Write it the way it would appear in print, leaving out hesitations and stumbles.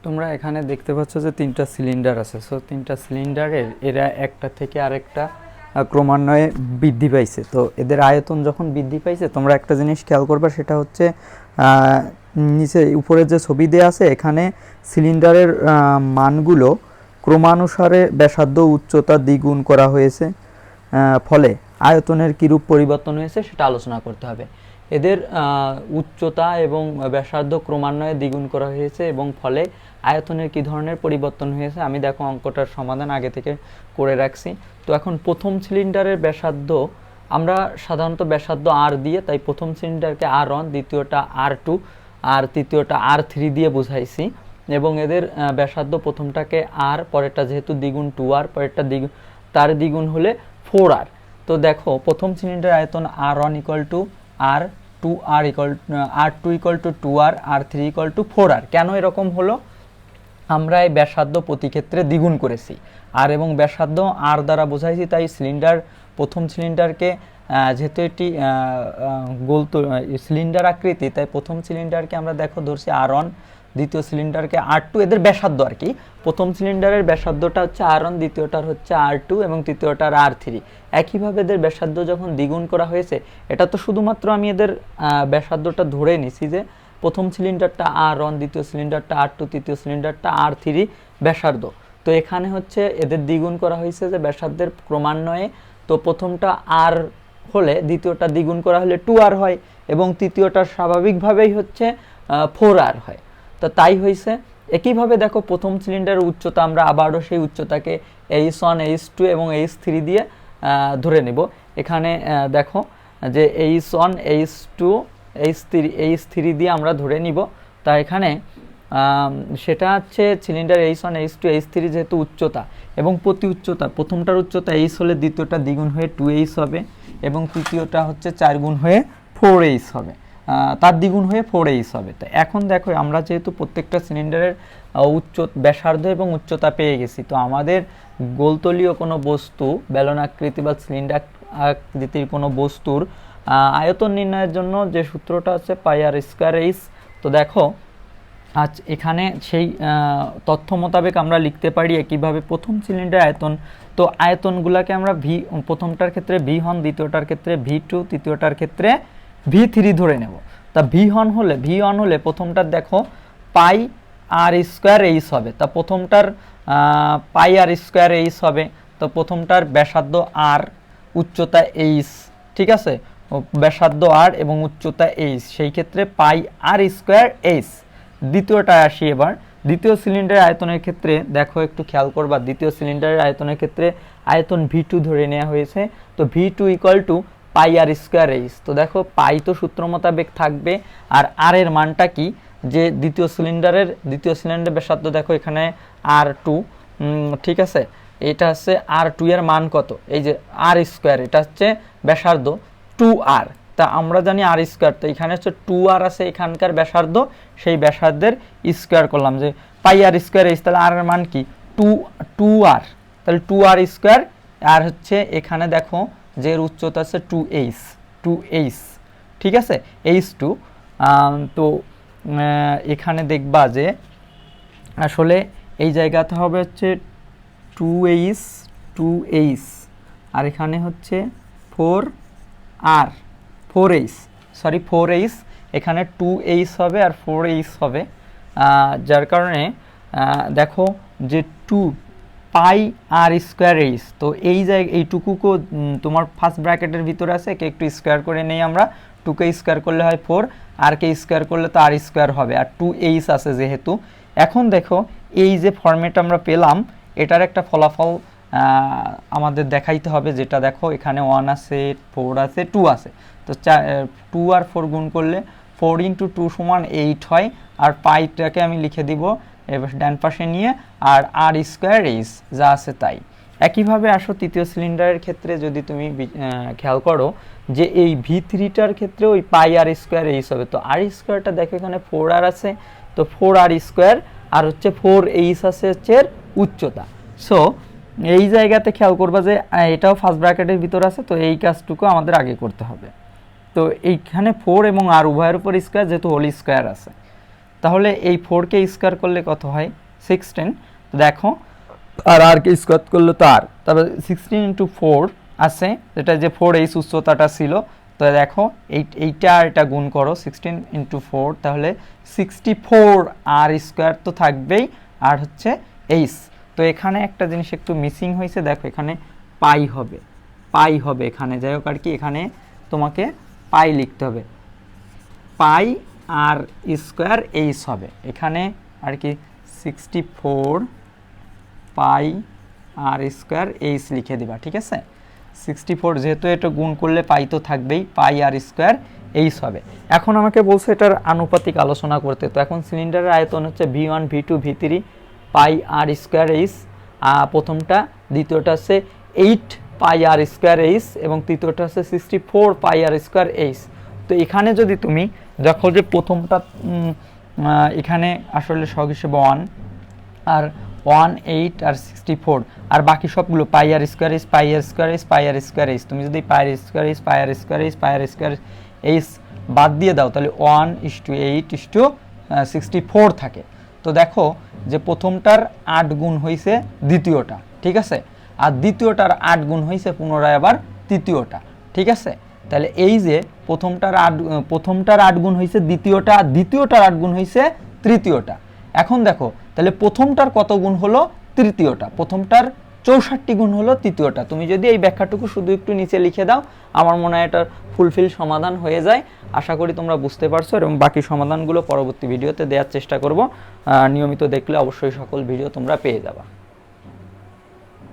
তোমরা এখানে দেখতে পাচ্ছ যে তিনটা সিলিন্ডার আছে। সো তিনটা সিলিন্ডারের এরা একটা থেকে আরেকটা ক্রমান্বয়ে বৃদ্ধি পাইছে। তো এদের আয়তন যখন বৃদ্ধি পাইছে তোমরা একটা জিনিস খেয়াল করবা, সেটা হচ্ছে নিচে উপরে যে ছবি দেওয়া আছে এখানে সিলিন্ডারের মানগুলো ক্রমানুসারে ব্যাসার্ধ উচ্চতা দ্বিগুণ করা হয়েছে, ফলে আয়তনের কীরূপ পরিবর্তন হয়েছে সেটা আলোচনা করতে হবে। এদের উচ্চতা এবং ব্যাসার্ধ ক্রমান্বয়ে দ্বিগুণ করা হয়েছে এবং ফলে আয়তনের কী ধরনের পরিবর্তন হয়েছে আমি দেখো অঙ্কটার সমাধান আগে থেকে করে রাখছি। তো এখন প্রথম সিলিন্ডারের ব্যাসার্ধ আমরা সাধারণত ব্যাসার্ধ আর দিয়ে, তাই প্রথম সিলিন্ডারকে R1, দ্বিতীয়টা R2 আর তৃতীয়টা R3 দিয়ে বোঝাইছি এবং এদের ব্যাসার্ধ প্রথমটাকে R, পরেরটা যেহেতু দ্বিগুণ 2R, পরেরটা দ্বিগুণ তার দ্বিগুণ হলে 4R। তো দেখো প্রথম সিলিন্ডার আয়তন R1 equal to R2, R2 equal to 2R, R3 equal to 4R। কেন এরকম হলো? আমরা এই ব্যাসার্ধ প্রতি ক্ষেত্রে দ্বিগুণ করেছি আর এবং ব্যাসার্ধ আর দ্বারা বোঝাইছি, তাই সিলিন্ডার প্রথম সিলিন্ডারকে যেহেতু এটি গোল সিলিন্ডার আকৃতি, তাই প্রথম সিলিন্ডারকে আমরা দেখো ধরছি R1, দ্বিতীয় সিলিন্ডারকে R2, এদের ব্যাসার্ধ আর কি। প্রথম সিলিন্ডারের ব্যাসার্ধটা হচ্ছে R1, দ্বিতীয়টার হচ্ছে R2 এবং তৃতীয়টার R3। একইভাবে এদের ব্যাসার্ধ যখন দ্বিগুণ করা হয়েছে, এটা তো শুধুমাত্র আমি এদের ব্যাসার্ধটা ধরে নিছি যে প্রথম সিলিন্ডারটা R1, দ্বিতীয় সিলিন্ডারটা R2, তৃতীয় সিলিন্ডারটা R3 ব্যাসার্ধ। তো এখানে হচ্ছে এদের দ্বিগুণ করা হয়েছে যে ব্যাসার্ধের ক্রমান্বয়ে। তো প্রথমটা R হলে দ্বিতীয়টা দ্বিগুণ করা হলে 2R হয় এবং তৃতীয়টা স্বাভাবিকভাবেই হচ্ছে 4R হয়। তো তাই হয়েছে। একইভাবে দেখো প্রথম সিলিন্ডারের উচ্চতা আমরা আবারও সেই উচ্চতাকে H1, H2 এবং H3 দিয়ে ধরে নেব। এখানে দেখো যে H1, H2, H3 দিয়ে আমরা ধরে নিব। তা এখানে সেটা হচ্ছে সিলিন্ডার H1, H2, H3 যেহেতু উচ্চতা এবং প্রতি উচ্চতা, প্রথমটার উচ্চতা H হলে দ্বিতীয়টা দ্বিগুণ হয়ে 2H হবে এবং তৃতীয়টা হচ্ছে 4 গুণ হয়ে 4H হবে, তার দ্বিগুণ হয়ে 4H হবে। তো এখন দেখো আমরা যেহেতু প্রত্যেকটা সিলিন্ডারের ব্যাসার্ধ এবং উচ্চতা পেয়ে গেছি, তো আমাদের গোলতলীয় কোনো বস্তু, বেলন আকৃতি বা সিলিন্ডার আকৃতির কোনো বস্তুর আয়তন নির্ণয়ের জন্য যে সূত্রটা আছে πr²h। তো দেখো আজ এখানে সেই তথ্য মোতাবেক আমরা লিখতে পারি একইভাবে প্রথম সিলিন্ডার আয়তন। তো আয়তনগুলোকে আমরা প্রথমটার ক্ষেত্রে V1, দ্বিতীয়টার ক্ষেত্রে V2, তৃতীয়টার ক্ষেত্রে V3 ধরে নেব। তা V1 হলে প্রথমটার দেখো πr² হবে। তা প্রথমটার πr² হবে। তো প্রথমটার ব্যাসার্ধ R, উচ্চতা H, ঠিক আছে, ব্যাসার্ধ R এবং উচ্চতা H, সেই ক্ষেত্রে πr²h। দ্বিতীয়টা আসি এবার। দ্বিতীয় সিলিন্ডারের আয়তনের ক্ষেত্রে দেখো একটু খেয়াল করবা, দ্বিতীয় সিলিন্ডারের আয়তনের ক্ষেত্রে আয়তন V2 ধরে নেওয়া হয়েছে। তো V2 ইকুয়াল টু πr²h। তো দেখো পাই তো সূত্র মোতাবেক থাকবে আর আর এর মানটা কি, যে দ্বিতীয় সিলিন্ডারের ব্যাসার্ধ দেখো এখানে R2, ঠিক আছে, এটা হচ্ছে R2 এর মান কত, এই যে R², এটা হচ্ছে ব্যাসার্ধ 2R। তা আমরা জানি R², তো এখানে হচ্ছে 2R আছে এখানকার ব্যাসার্ধ, সেই ব্যাসার্ধের স্কোয়ার করলাম যে πr²h। তাহলে আর এর মান কি 2R, তাহলে 2R²। আর হচ্ছে এখানে দেখো যে এর উচ্চতা আছে 2H, ঠিক আছে, H2। তো এখানে দেখবা যে আসলে এই জায়গাতে হবে হচ্ছে 2H আর এখানে হচ্ছে 4H, এখানে 2H হবে আর 4H হবে, যার কারণে দেখো যে 2πr²h। তো এই এইটুকুকে তোমার ফার্স্ট ব্র্যাকেটের ভিতরে আছে, একে একটু স্কোয়ার করে নেই আমরা। 2কে স্কোয়ার করলে হয় 4, আর কে স্কোয়ার করলে তো R² হবে, আর 2H আছে যেহেতু। এখন দেখো এই যে ফর্মেট আমরা পেলাম, এটার একটা ফলাফল আমাদের দেখাইতে হবে, যেটা দেখো এখানে 1 আছে, 4 আছে, 2 আছে। তো 2 আর 4 গুণ করলে 4 × 2 = 8 হয়। আর পাইটাকে আমি লিখে দিব এবার ডান পাশে নিয়ে, আর R²h যা আছে তাই। একইভাবে আসো তৃতীয় সিলিন্ডারের ক্ষেত্রে যদি তুমি খেয়াল করো যে এই V3টার ক্ষেত্রে ওই πr²h হবে। তো R²টা দেখো এখানে 4R আছে, তো 4R² আর হচ্ছে 4H আছে হচ্ছে উচ্চতা। সো এই জায়গাতে খেয়াল করবা যে এটাও ফার্স্ট ব্র্যাকেটের ভিতর আছে, তো এই কাজটুকু আমাদের আগে করতে হবে। তো এইখানে 4 এবং R উভয়ের উপর স্কোয়ার, যেহেতু হোল স্কোয়ার আছে। তাহলে এই 4কে স্কোয়ার করলে কত হয় 16, তো দেখো আর কে স্কোয়ার করলে তো আর, তারপর 16 ইন্টু 4 আছে, যেটা যে 4h উচ্চতাটা ছিল, তো দেখো এইটা আর এটা গুণ করো 16 ইন্টু 4, তাহলে 64 আর স্কোয়ার তো থাকবেই, আর হচ্ছে h। তো এখানে একটা জিনিস একটু মিসিং হয়েছে, দেখো এখানে পাই হবে এখানে, যাই হোক আর কি, এখানে তোমাকে পাই লিখতে হবে, পাই আর স্কোয়ার এইচ হবে এখানে আর কি, 64 পাই আর স্কোয়ার এইচ লিখে দিবা, ঠিক আছে। 64 যেহেতু এটা গুণ করলে পাই তো থাকবেই, পাই আর স্কোয়ার এইচ হবে। এখন আমাকে বলছে এটার আনুপাতিক আলোচনা করতে, তো এখন সিলিন্ডারের আয়তন হচ্ছে V1 V2 V3 পাই আর স্কোয়ার এইচ, প্রথমটা, দ্বিতীয়টা হচ্ছে 8 পাই আর স্কোয়ার এইচ, এবং তৃতীয়টা হচ্ছে 64 পাই আর স্কোয়ার এইচ। তো এখানে যদি তুমি দেখো যে প্রথমটা এখানে আসলে সহগ হিসেবে 1 আর 1 8 আর 64, আর বাকি সবগুলো পাই আর স্কোয়ার এইচ পাই আর স্কোয়ার এইচ পাই আর স্কোয়ার এইচ, তুমি যদি পাই আর স্কোয়ার এইচ পাই আর স্কোয়ার এইচ পাই আর স্কোয়ার এইচ বাদ দিয়ে দাও, তাহলে 1:8:64 থাকে। তো দেখো যে প্রথমটার 8 গুণ হয়েছে দ্বিতীয়টা, ঠিক আছে, আর দ্বিতীয়টার 8 গুণ হয়েছে পুনরায় আবার তৃতীয়টা, ঠিক আছে। তাহলে এই যে প্রথমটার 8 গুণ হয়েছে দ্বিতীয়টা, আর দ্বিতীয়টার 8 গুণ হয়েছে তৃতীয়টা। এখন দেখো তাহলে প্রথমটার কত গুণ হলো তৃতীয়টা, প্রথমটার 64 গুণ হলো তৃতীয়টা। তুমি যদি এই ব্যাখ্যাটুকু শুধু একটু নিচে লিখে দাও, আমার মনে হয় এটার ফুলফিল সমাধান হয়ে যায়। আশা করি তোমরা বুঝতে পারছো, এবং বাকি সমাধানগুলো পরবর্তী ভিডিওতে দেওয়ার চেষ্টা করব। নিয়মিত দেখলে অবশ্যই সকল ভিডিও তোমরা পেয়ে যাবা।